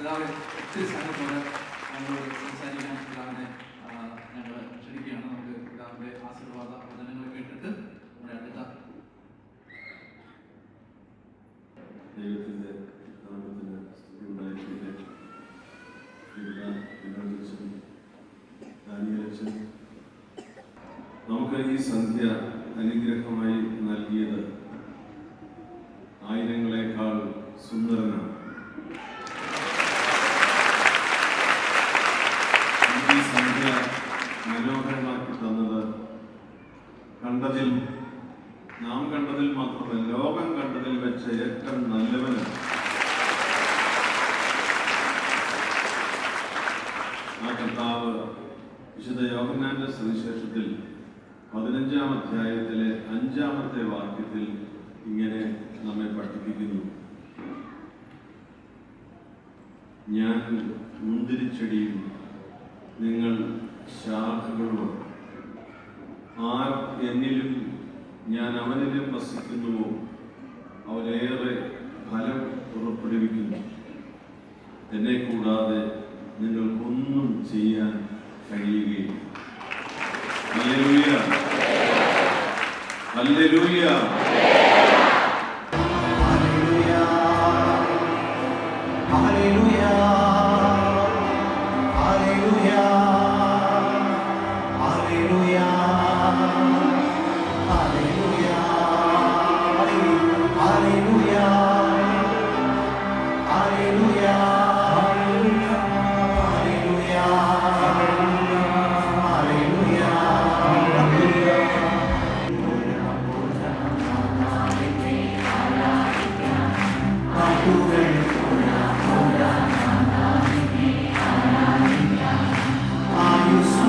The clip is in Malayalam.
പിതാവ് ഒത്തിരി സ്ഥലത്തോട് ഞങ്ങളോട് സംസാരിക്കാൻ പിതാവിനെ ഞങ്ങൾ ക്ഷണിക്കുകയാണ്. നമുക്ക് പിതാവിൻ്റെ ആശീർവാദ വചനങ്ങൾ കേട്ടിട്ട് നമ്മുടെ അടുത്ത ദൈവത്തിൻ്റെ നാമത്തിന് സ്തുതി ഉണ്ടായിരിക്കട്ടെ. നമുക്ക് ഈ സന്ധ്യ അനുഗ്രഹമായി നൽകിയത് ആയിരങ്ങളെക്കാൾ സുന്ദരനാണ്. ഈ സന്ധ്യ മനോഹരമാക്കി തന്നത് നാം കണ്ടതിൽ മാത്രമല്ല, ലോകം കണ്ടതിൽ വെച്ച ഏറ്റവും നല്ലവനാണ്. ആ കർത്താവ് വിശുദ്ധ യോഹന്നാന്റെ സുവിശേഷത്തിൽ 15-ാം അധ്യായത്തിലെ 5-ാമത്തെ വാക്യത്തിൽ ഇങ്ങനെ നമ്മെ പഠിപ്പിക്കുന്നു: ഞാൻ മുന്തിരിച്ചെടിയും നിങ്ങൾ ശാഖകളുമാണ്. ആർ എന്നിലും ഞാൻ അവനിലും വസിക്കുന്നുവോ അവനേറെ ഫലം പുറപ്പെടുവിക്കുന്നു. എന്നെ കൂടാതെ നിങ്ങൾക്കൊന്നും ചെയ്യാൻ കഴിയുകയില്ല. Hallelujah, hallelujah. This